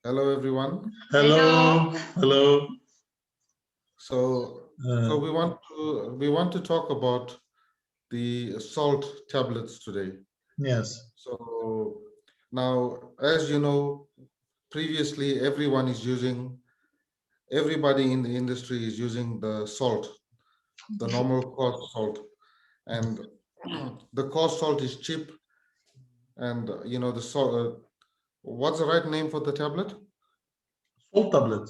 Hello, everyone. Hello. Hello. So, so we want to talk about the salt tablets today. Yes. So now, as you know, previously everybody in the industry is using the salt, the normal coarse salt, and the coarse salt is cheap. And the salt. What's the right name for the tablet? Salt tablet.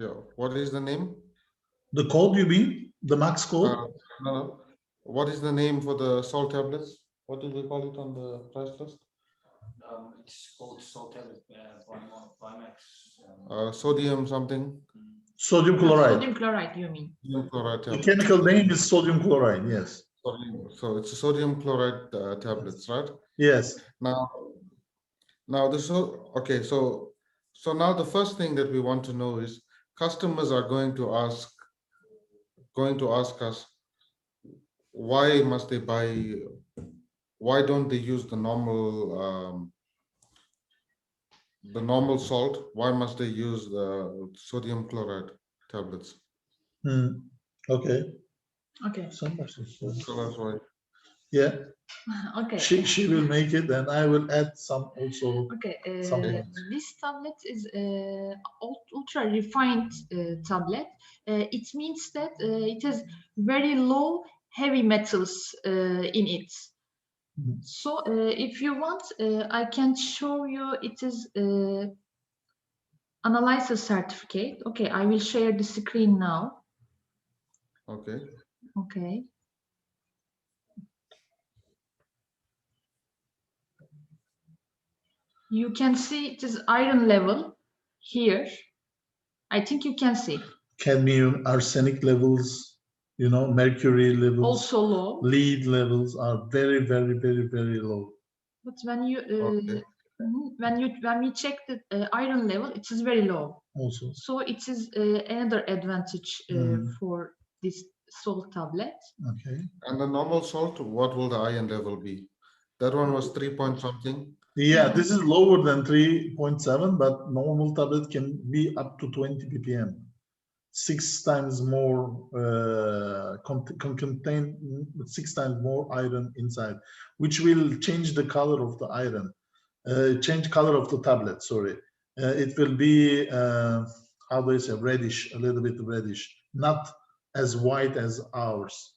Yeah. What is the name? The code you mean? The max code? No, no. What is the name for the salt tablets? What did we call it on the price list? It's called salt tablet Bimax. Sodium something. Sodium chloride. Sodium chloride, you mean? Sodium chloride The tablet. chemical name is sodium chloride, yes. So it's a sodium chloride tablets, right? Yes. Now this okay. So now the first thing that we want to know is customers are going to ask us why must they buy? Why don't they use the normal salt? Why must they use the sodium chloride tablets? Okay. Okay. So that's why. Yeah. Okay. She will make it, and I will add some also. Okay. Something. This tablet is ultra refined tablet. It means that it has very low heavy metals in it. So if you want, I can show you. It is analyzer certificate. Okay, I will share the screen now. Okay. Okay. You can see it is iron level here. I think you can see. Cadmium, arsenic levels, mercury levels, also low. Lead levels are very, very, very, very low. But when you Okay. when we check the iron level, it is very low. Also. So it is another advantage for this salt tablet. Okay. And the normal salt, what will the iron level be? That one was 3 point something. Yeah, this is lower than 3.7, but normal tablet can be up to 20 ppm, 6 times more contain 6 times more iron inside, which will change the color of the iron, change color of the tablet. Sorry, it will be how do I say, reddish, a little bit reddish, not as white as ours.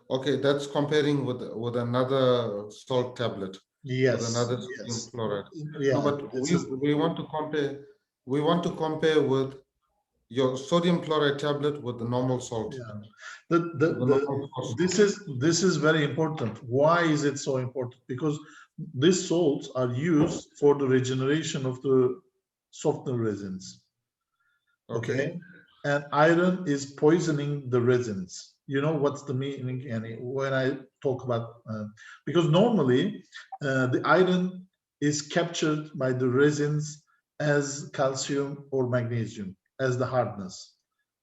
Okay, that's comparing with another salt tablet. Yes. With another sodium chloride. Yeah. No, but we want to compare. We want to compare with your sodium chloride tablet with the normal salt. Yeah. This is very important. Why is it so important? Because these salts are used for the regeneration of the softener resins. Okay. And iron is poisoning the resins. You know what's the meaning? And when I talk about because normally the iron is captured by the resins as calcium or magnesium as the hardness.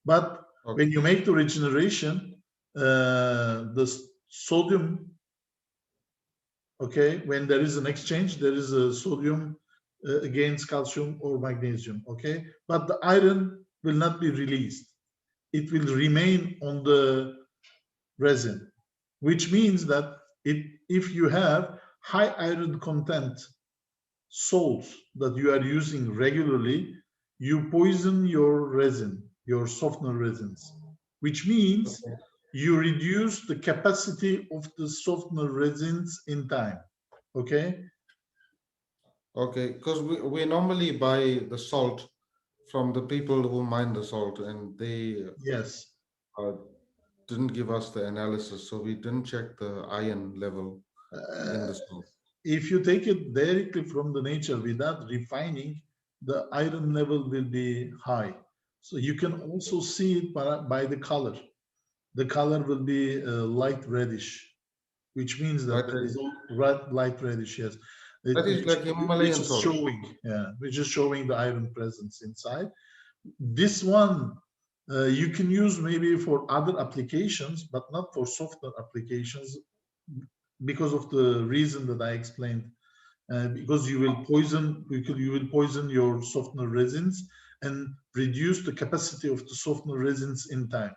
But when you make the regeneration, the sodium, okay, when there is an exchange, there is a sodium against calcium or magnesium, okay, but the iron will not be released. It will remain on the resin, which means that if you have high iron content salts that you are using regularly, you poison your resin, your softener resins, which means you reduce the capacity of the softener resins in time. Okay. Okay, because we normally buy the salt from the people who mine the salt, and they didn't give us the analysis, so we didn't check the iron level in the salt. If you take it directly from the nature without refining, the iron level will be high. So you can also see it by the color. The color will be light reddish, which means that there is light reddish. Yes, that is like Himalayan salt. Which is showing the iron presence inside. This one you can use maybe for other applications, but not for softener applications, because of the reason that I explained because you will poison your softener resins and reduce the capacity of the softener resins in time.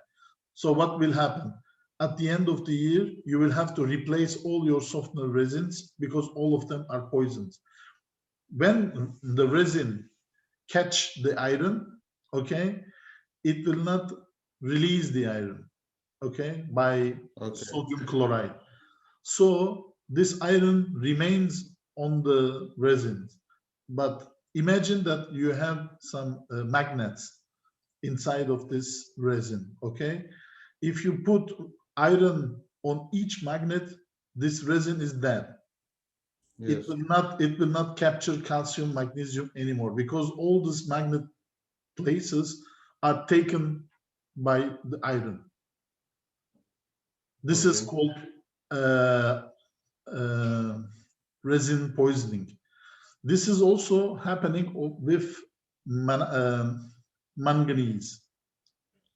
So what will happen? At the end of the year, you will have to replace all your softener resins because all of them are poisoned. When the resin catch the iron, okay, it will not release the iron, okay, by sodium chloride. So this iron remains on the resin. But imagine that you have some magnets inside of this resin, okay? If you put iron on each magnet, this resin is dead. Yes. It will not capture calcium, magnesium anymore because all these magnet places are taken by the iron. This is called resin poisoning. This is also happening with manganese.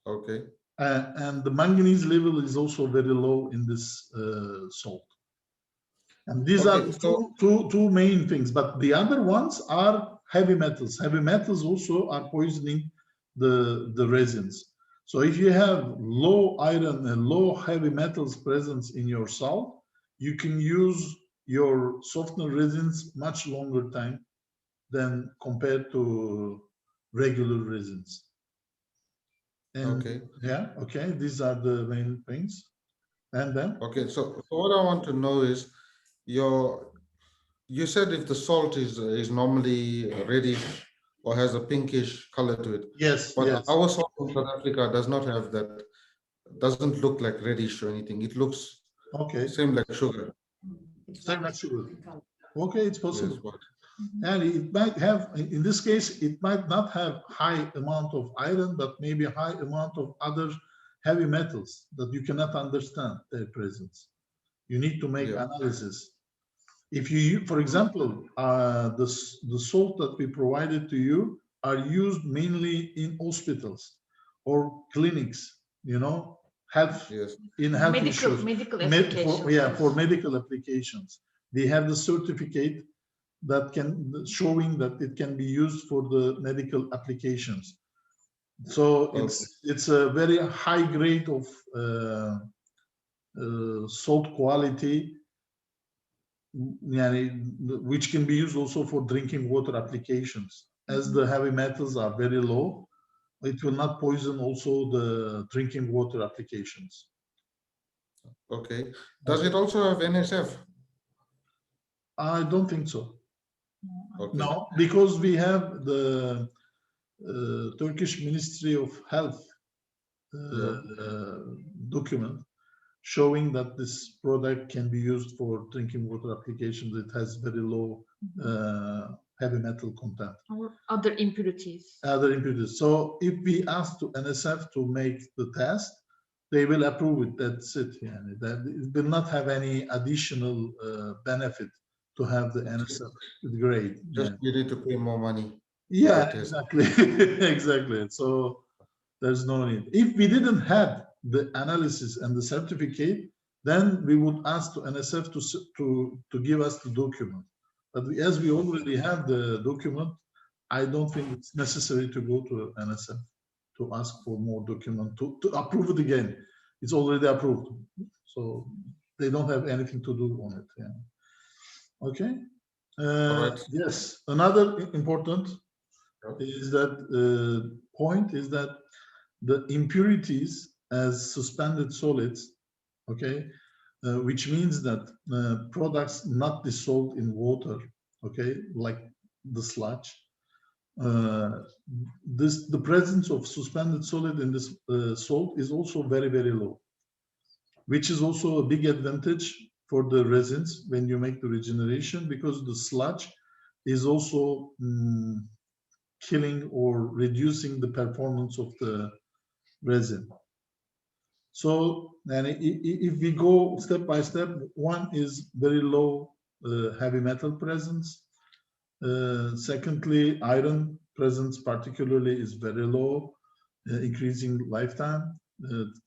Okay. And the manganese level is also very low in this salt. And these are two main things, but the other ones are heavy metals. Heavy metals also are poisoning the resins. So if you have low iron and low heavy metals presence in your salt, you can use your softener resins much longer time than compared to regular resins. And yeah, okay, these are the main things. And then so what I want to know is you said if the salt is normally reddish or has a pinkish color to it. Yes, but yes. our salt in South Africa does not have that, doesn't look like reddish or anything. It looks same like sugar. Same like sugar. Okay, it's possible. Yes, and it might have, in this case, it might not have high amount of iron, but maybe high amount of other heavy metals that you cannot understand their presence. You need to make analysis. If you, for example, the salt that we provided to you are used mainly in hospitals or clinics, you know, health, in health issues. Medical applications. For medical applications. They have the certificate that can showing that it can be used for the medical applications. So it's a very high grade of salt quality, which can be used also for drinking water applications. As the heavy metals are very low, it will not poison also the drinking water applications. Okay. Does it also have NSF? I don't think so. Okay. No, because we have the Turkish Ministry of Health document showing that this product can be used for drinking water applications. It has very low heavy metal content. Or other impurities. Other impurities. So if we ask to NSF to make the test, they will approve it. That's it. Yeah. That it will not have any additional benefit to have the NSF grade. Just you need to pay more money. Yeah, exactly. Exactly. So there's no need. If we didn't have the analysis and the certificate, then we would ask to NSF to give us the document. But as we already have the document, I don't think it's necessary to go to NSF to ask for more document to approve it again. It's already approved. So they don't have anything to do on it. Yeah. Okay. Yes. Another important is that point is that the impurities as suspended solids, okay, which means that products not dissolved in water, okay, like the sludge, the presence of suspended solid in this salt is also very, very low, which is also a big advantage for the resins when you make the regeneration, because the sludge is also killing or reducing the performance of the resin. So, and if we go step by step, one is very low heavy metal presence. Secondly, iron presence particularly is very low, increasing lifetime.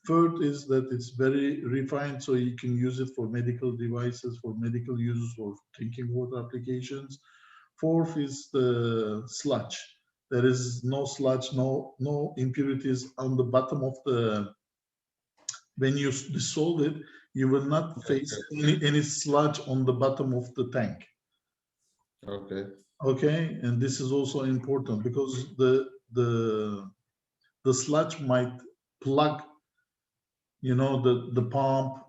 Third is that it's very refined, so you can use it for medical devices, for medical uses, for drinking water applications. Fourth is the sludge. There is no sludge, no impurities on the bottom of the. When you dissolve it, you will not face any sludge on the bottom of the tank. Okay. Okay, and this is also important because the sludge might plug, you know, the pump,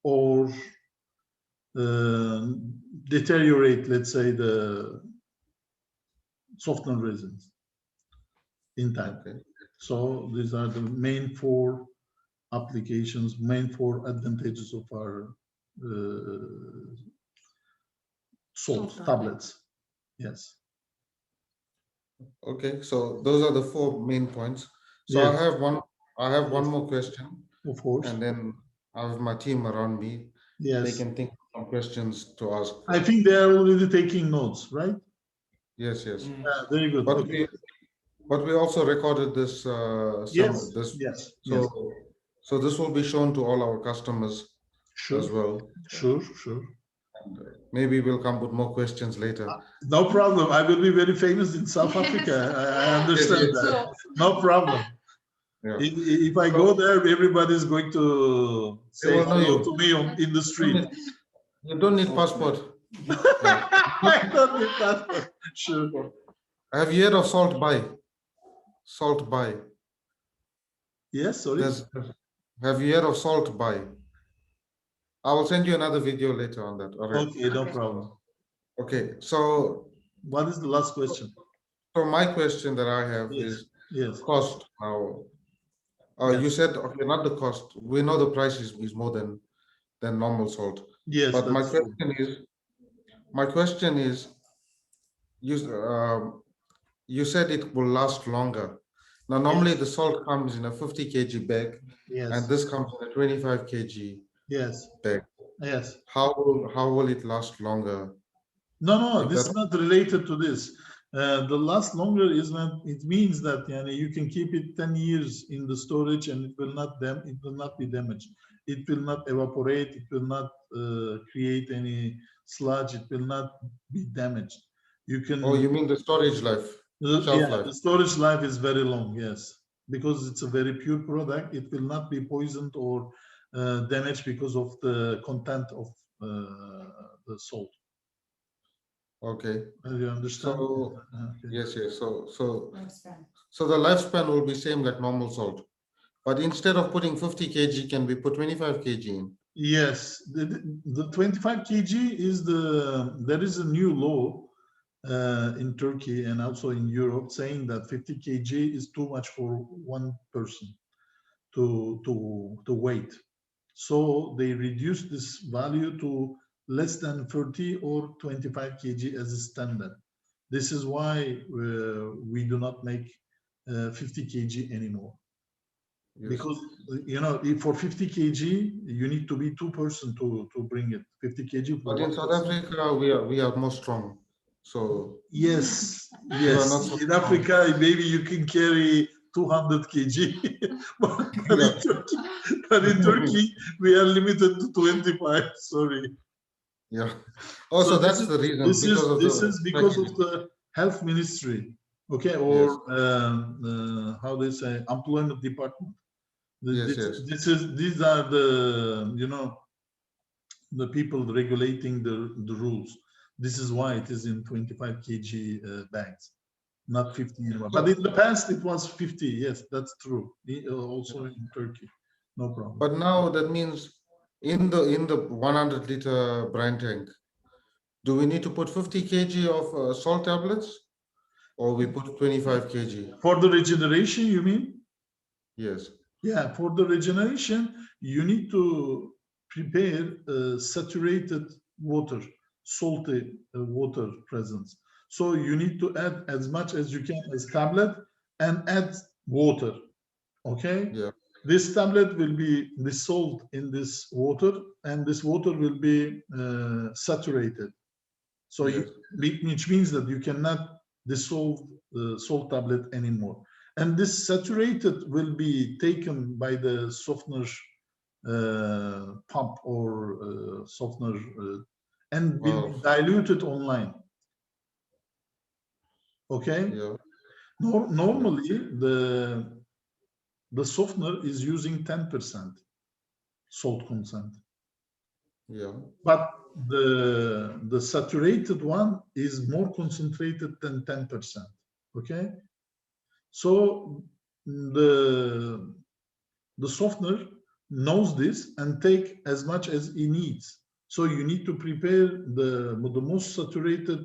or deteriorate, let's say, the softener resins in time. Okay. So these are the main four applications, main four advantages of our salt Salt tablets. Yes. Okay. So those are the 4 main points. So Yes. I have one Yes. more question, Of course. and then I have my team around me. They Yes. can think of some questions to ask. I think they are already taking notes, right? Yes, yes. Yeah, very good. But Okay. we also recorded this Yes. this Yes. so Yes. so this will be shown to all our customers Sure. as well. Sure. Sure. And maybe we'll come with more questions later. No problem. I will be very famous in South Africa. I understand Yes, yes. that. So, No problem. Yeah. If I go there, everybody's going to They say will know hello you. to me in the street. You don't need passport. Yeah. I don't need that. Sure. Have you heard of salt buy? Salt buy. Yes, sorry. Have you heard of salt buy? I will send you another video later on that. All right. Okay, no Okay. problem. Okay. So What is the last question? my question that I have Yes. is Yes. cost. Now, Yes. you said, okay, not the cost. We know the price is more than normal salt. Yes, But that's true. my question is, you said it will last longer. Now, normally Yes. the salt comes in a 50 kg bag, and Yes. this comes in a 25 kg Yes. bag. Yes. How will it last longer? No, If this that is not related to this. The last longer is when it means that you can keep it 10 years in the storage and it will not be damaged. It will not evaporate. It will not create any sludge. It will not be damaged. You can. Oh, you mean the storage life, shelf life? The storage life is very long. Yes, because it's a very pure product. It will not be poisoned or damaged because of the content of the salt. Okay. You understand? So Okay. yes. So the lifespan will be same like normal salt, but instead of putting 50 kg, can we put 25 kg in? Yes, the 25 kg is there is a new law in Turkey and also in Europe saying that 50 kg is too much for one person to weight. So they reduced this value to less than 30 or 25 kg as a standard. This is why we do not make 50 kg anymore. Yes. Because for 50 kg you need to be two person to bring it. 50 kg for But in one South person. Africa, we are more strong. So Yes, you are not so in strong. Africa maybe you can carry 200 kg, but Yeah. in Turkey we are limited to 25. Sorry. Yeah. Also, So that's the reason, this because of is the because of packaging. the health ministry, okay, or Yes. how they say, employment department. Yes, yes. These are the the people regulating the rules. This is why it is in 25 kg bags, not 50 anymore. But in the past it was 50. Yes, that's true. Also in Turkey, no problem. But now that means in the 100 liter brine tank, do we need to put 50 kg of salt tablets, or we put 25 kg? For the regeneration, you mean? Yes. Yeah, for the regeneration, you need to prepare saturated water, salty water presence. So you need to add as much as you can as tablet and add water. Okay? Yeah. This tablet will be dissolved in this water, and this water will be saturated. So Yes. which means that you cannot dissolve the salt tablet anymore. and this saturated will be taken by the softener pump or softener and will be Valve. diluted online. Okay. Yeah. Normally the softener is using 10% salt content, Yeah. but the saturated one is more concentrated than 10%. Okay, so the softener knows this and take as much as he needs. So you need to prepare the most saturated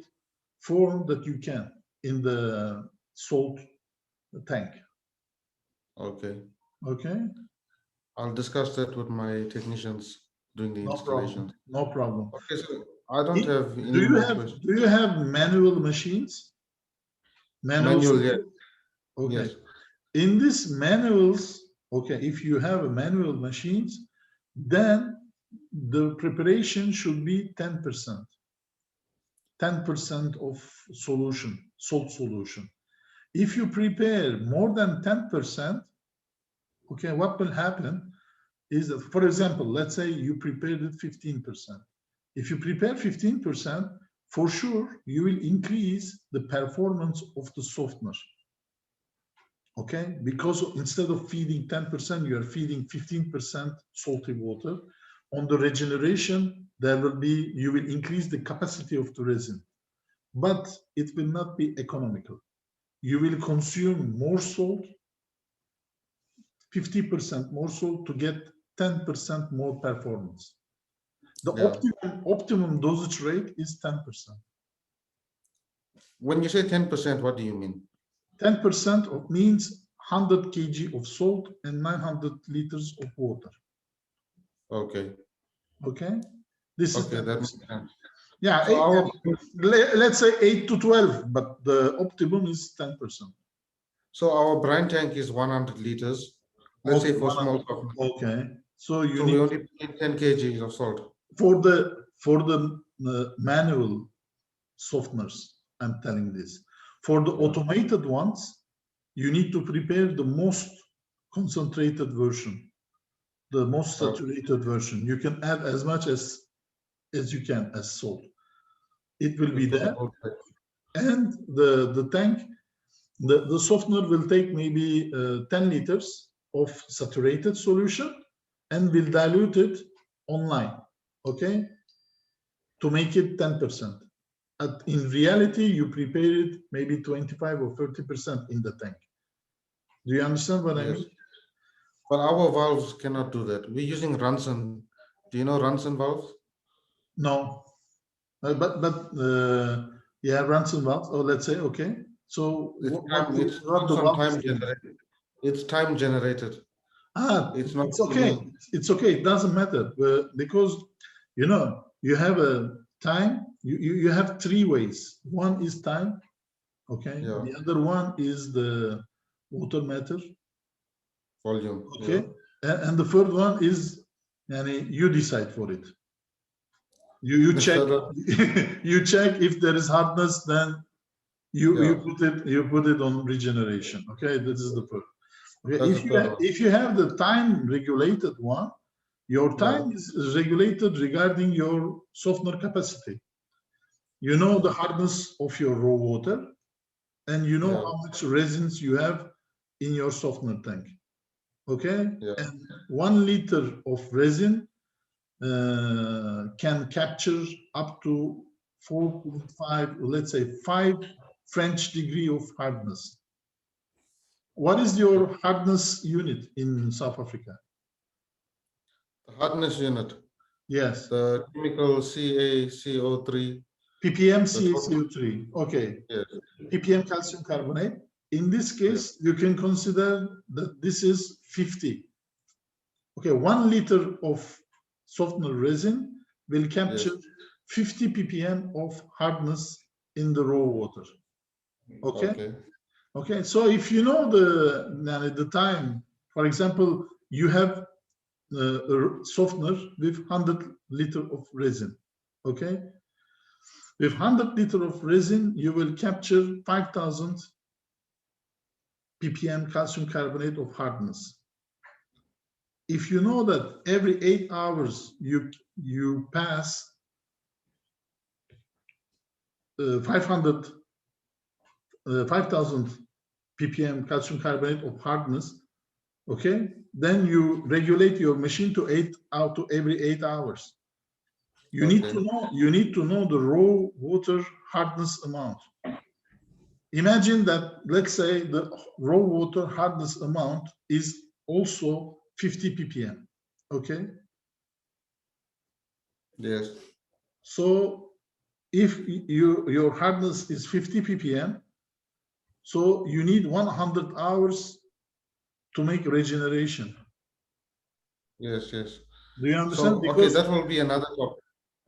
form that you can in the salt tank. Okay. Okay, I'll discuss that with my technicians during the no installation. problem. No problem. Okay, so I don't have Do any you more have questions. manual machines? Manual, yes. Okay. Yes. In this manuals, okay, if you have a manual machines, then the preparation should be 10%. 10% of solution, salt solution. If you prepare more than 10%, okay, what will happen is that, for example, let's say you prepared it 15%. If you prepare 15%, for sure, you will increase the performance of the softener. Okay, because instead of feeding 10%, you are feeding 15% salty water. On the regeneration, you will increase the capacity of the resin, but it will not be economical. You will consume more salt, 50% more salt to get 10% more performance. The Yeah. optimum dosage rate is 10%. When you say 10%, what do you mean? 10% means 100 kg of salt and 900 liters of water. Okay. Okay, this is Okay, 10%. that makes sense. Yeah, So let's say 8 to 12, but the optimum is 10%. our brine tank is 100 liters. Let's say for small softener. Okay, so you So we need only put 10 kg of salt. for the manual softeners. I'm telling this. For the automated ones, you need to prepare the most concentrated version, the most saturated version. You can add as much as you can as salt. It will be there, and the tank, the softener will take maybe 10 liters of saturated solution and will dilute it online, okay, to make it 10%. In reality, you prepare it maybe 25 or 30% in the tank. Do you understand what I mean? But our valves cannot do that. We're using Resin. Do you know Resin valves? No, yeah, Ransom valve. Oh, let's say okay. So It's what the some valve time is doing? generated. It's time generated. It's not. it's okay. It's okay. It doesn't matter because you have a time. You have three ways. One is time. Okay. Yeah. The other one is the water matter. Volume. Okay. And the third one is, you decide for it. You check. You check if there is hardness, then you put it on regeneration. Okay, this is the first. Okay, if you have the time regulated one, your time is regulated regarding your softener capacity. You know the hardness of your raw water, and you know how much resins you have in your softener tank. Okay, and 1 liter of resin can capture up to 4.5, let's say 5 French degree of hardness. What is your hardness unit in South Africa? The hardness unit. Yes. The chemical CaCO3. ppm CaCO3. Okay. Yes. ppm calcium carbonate. In this case, you can consider that this is 50. Okay, 1 liter of softener resin will capture 50 ppm of hardness in the raw water. Okay. Okay, so if you know the time, for example, you have a softener with 100 liter of resin. Okay, with 100 liter of resin, you will capture 5,000 ppm calcium carbonate of hardness. If you know that every 8 hours you pass 5,000 ppm calcium carbonate of hardness, okay, then you regulate your machine to every 8 hours. You need to know the raw water hardness amount. Imagine that, let's say the raw water hardness amount is also 50 ppm, okay? Yes. So if your hardness is 50 ppm, so you need 100 hours to make regeneration. Yes. Yes. Do you understand? So okay, that will be another topic.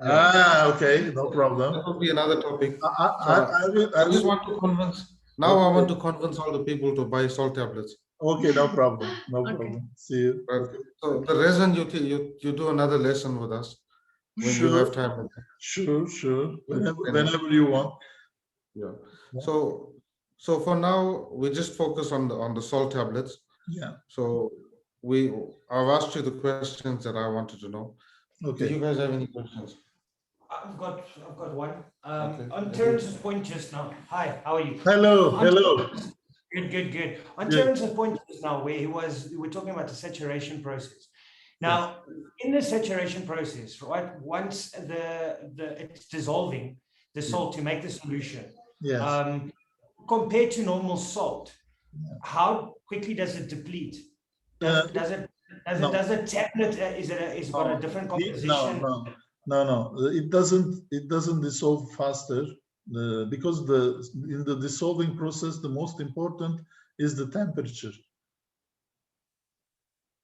Okay, no problem. That will be another topic. I Just will. want to convince. Now I want to convince all the people to buy salt tablets. Okay, no problem. No Okay. problem. see you. Right. So the resin, you do another lesson with us when you have time. Sure. Then- Whenever you want. Yeah. Yeah. So for now, we just focus on the salt tablets. Yeah. So I've asked you the questions that I wanted to know. Do Okay. you guys have any questions? I've got one. Okay. On Terence's point just now. Hi, how are you? Hello. Good. On Good. Terence's point just now, where we were talking about the saturation process. Now, in the saturation process, right? Once it's dissolving the salt to make the solution. Yes. Compared to normal salt, how quickly does it deplete? Does the tablet is it got a different composition? No. It doesn't dissolve faster because in the dissolving process, the most important is the temperature.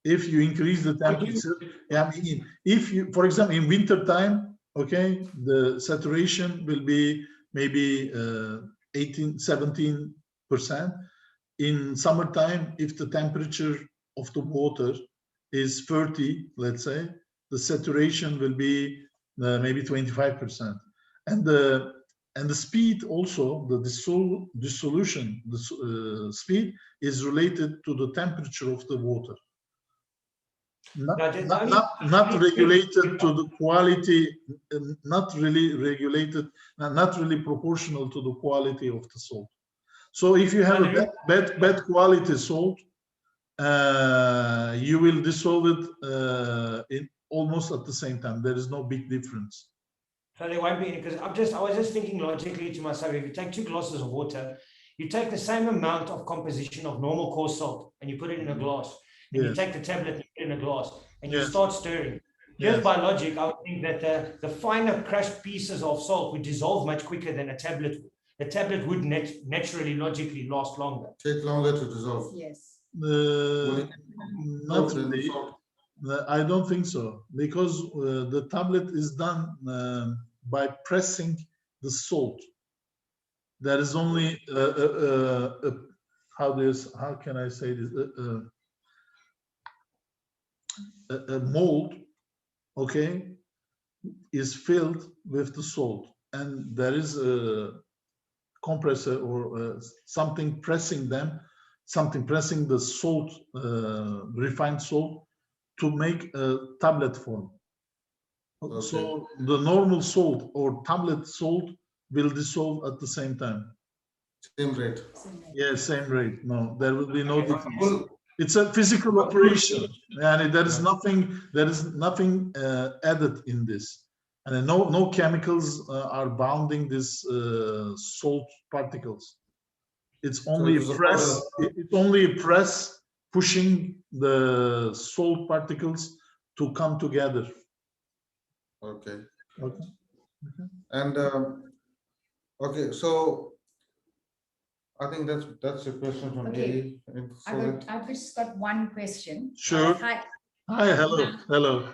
If you increase the temperature, if you, for example, in winter time, okay, the saturation will be maybe 17%. In summertime, if the temperature of the water is 30, let's say, the saturation will be maybe 25%. And the speed also, the dissolution, speed is related to the temperature of the water. Not related to the quality, not really regulated, not really proportional to the quality of the salt. So if you have a bad quality salt, you will dissolve it in almost at the same time. There is no big difference. So there won't be any, because I was just thinking logically to myself, if you take 2 glasses of water, you take the same amount of composition of normal coarse salt and you put it in a glass. And you take the tablet and put it in a glass and you start stirring. Just by logic, I would think that the finer crushed pieces of salt would dissolve much quicker than a tablet would. The tablet would naturally, logically last longer. Take longer to dissolve. Yes. Not really. I don't think so, because the tablet is done by pressing the salt. There is only how can I say this? A mold, okay, is filled with the salt, and there is a compressor or something pressing the salt, refined salt, to make a tablet form. Okay. So the normal salt or tablet salt will dissolve at the same time. Same rate. Yes, same rate. No, there will be no difference. It's a physical operation, and there is nothing added in this, and no chemicals are bounding these salt particles. It's only press. It's only a press pushing the salt particles to come together. Okay. Okay. And okay, so I think that's a question from Okay. A. I've just got one question. Sure. Hi, hello.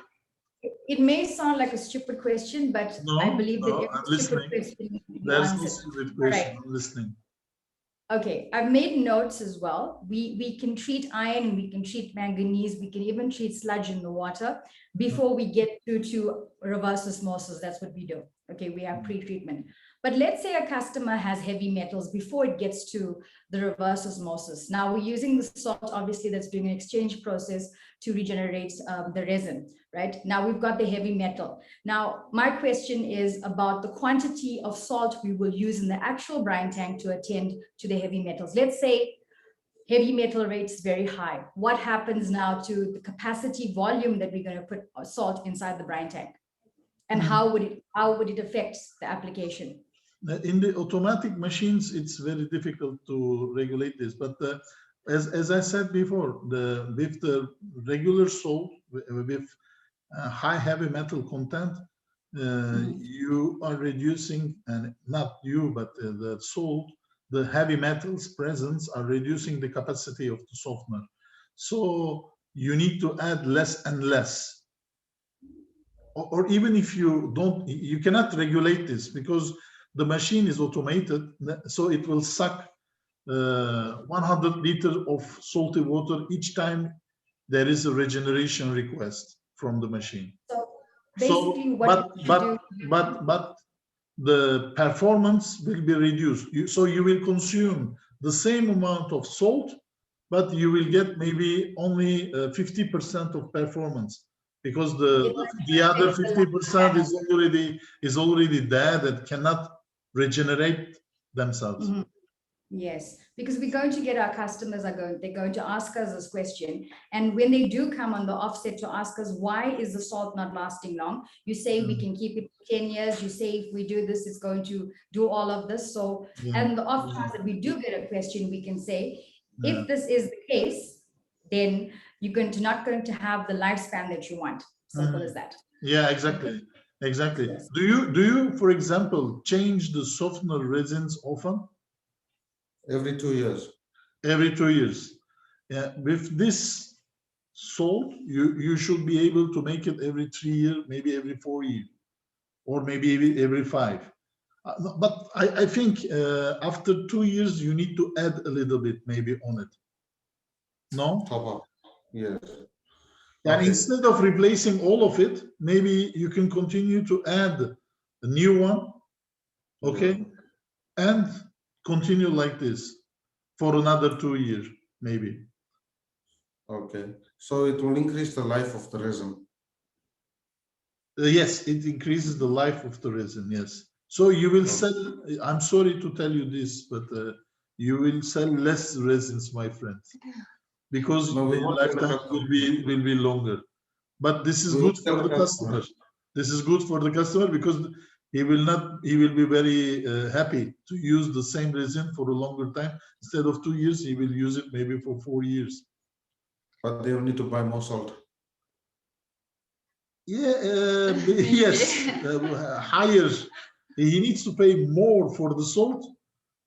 It may sound like a stupid question, but I believe that every stupid question can be There's no answered. stupid question. I'm listening. Okay, I've made notes as well. We can treat iron, we can treat manganese, we can even treat sludge in the water before we get to reverse osmosis. That's what we do. Okay, we have pre-treatment. But let's say a customer has heavy metals before it gets to the reverse osmosis. Now we're using the salt, obviously, that's doing an exchange process to regenerate the resin, right? Now we've got the heavy metal. Now, my question is about the quantity of salt we will use in the actual brine tank to attend to the heavy metals. Let's say heavy metal rate is very high. What happens now to the capacity volume that we're going to put salt inside the brine tank? And how would it affect the application? In the automatic machines, it's very difficult to regulate this. But as I said before, with the regular salt, with high heavy metal content, you are reducing, and not you, but the salt, the heavy metals presence are reducing the capacity of the softener. So you need to add less and less. Or even if you don't, you cannot regulate this because the machine is automated, so it will suck 100 liters of salty water each time there is a regeneration request from the machine. So basically, what but the performance will be reduced. So you will consume the same amount of salt, but you will get maybe only 50% of performance, because the other 50% is already there that cannot regenerate themselves. Mm-hmm. Yes, because we're going to get our customers they're going to ask us this question. And when they do come on the offset to ask us, why is the salt not lasting long? You say we can keep it 10 years. You say if we do this, it's going to do all of this. So, and the off chance that we do get a question, we can say, if this is the case, then you're not going to have the lifespan that you want. Simple as that. Yeah, exactly. Exactly. Yes. Do you, for example, change the softener resins often? Every 2 years. Every 2 years. Yeah. With this salt, you should be able to make it every 3 years, maybe every 4 years, or maybe every 5. But I think after 2 years, you need to add a little bit maybe on it. No? Top up. Yes. And instead of replacing all of it, maybe you can continue to add a new one, okay, and continue like this for another 2 years, maybe. Okay, so it will increase the life of the resin. Yes, it increases the life of the resin, yes. So you will sell, I'm sorry to tell you this, but you will sell less resins, my friend, because the lifetime will be longer. But this is good for the customer. This is good for the customer because he will be very happy to use the same resin for a longer time. Instead of 2 years, he will use it maybe for 4 years. But they will need to buy more salt. Yeah, yes, higher. He needs to pay more for the salt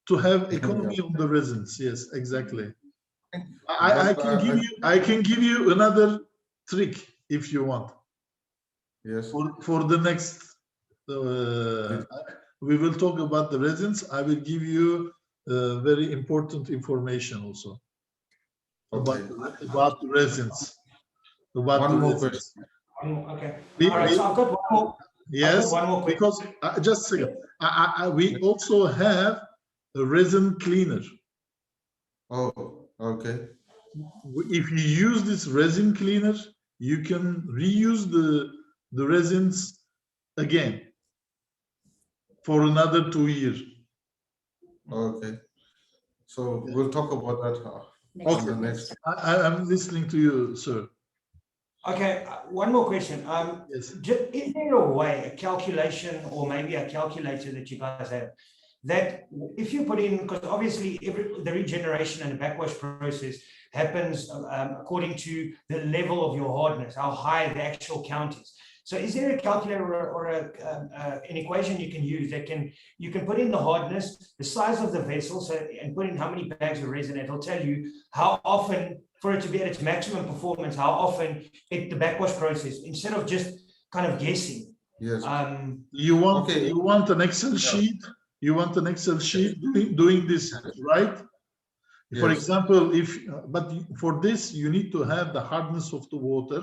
to have economy on the resins. Yes, exactly. I can give you another trick if you want. Yes. For the next, we will talk about the resins. I will give you very important information also about the resins. One more question. Okay. All right. So I've got one more. Yes. One more question. Because just a second. We also have a resin cleaner. Oh, okay. If you use this resin cleaner, you can reuse the resins again for another 2 years. Okay. So we'll talk about that on the next. I'm listening to you, sir. Okay, one more question. Yes. Is there a way, a calculation, or maybe a calculator that you guys have, that if you put in, because obviously the regeneration and the backwash process happens according to the level of your hardness, how high the actual count is. So is there a calculator or an equation you can use that you can put in the hardness, the size of the vessel, and put in how many bags of resin? It'll tell you how often, for it to be at its maximum performance, how often the backwash process, instead of just kind of guessing. Yes. You want an Excel sheet? You want an Excel sheet doing this, right? Yes. For example, but for this, you need to have the hardness of the water.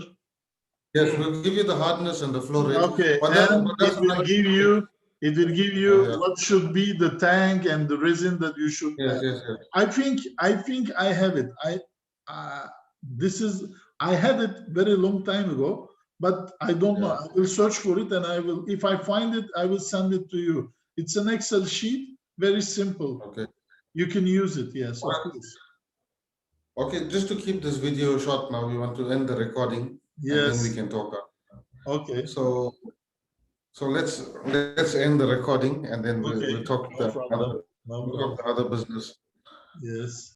Yes, we'll give you the hardness and the flow rate. Okay, and it will give you It will give you what should be the tank and the resin that you should. Yes, yes, yes. I think I have it. I had it very long time ago, but I don't know. I will search for it, and I will. If I find it, I will send it to you. It's an Excel sheet, very simple. Okay. You can use it. Yes, of Alright. course. Okay, just to keep this video short now, we want to end the recording and then we Yes. can talk. Okay. So let's end the recording and then Okay. we'll talk No the problem. No we'll problem. talk the other business. Yes.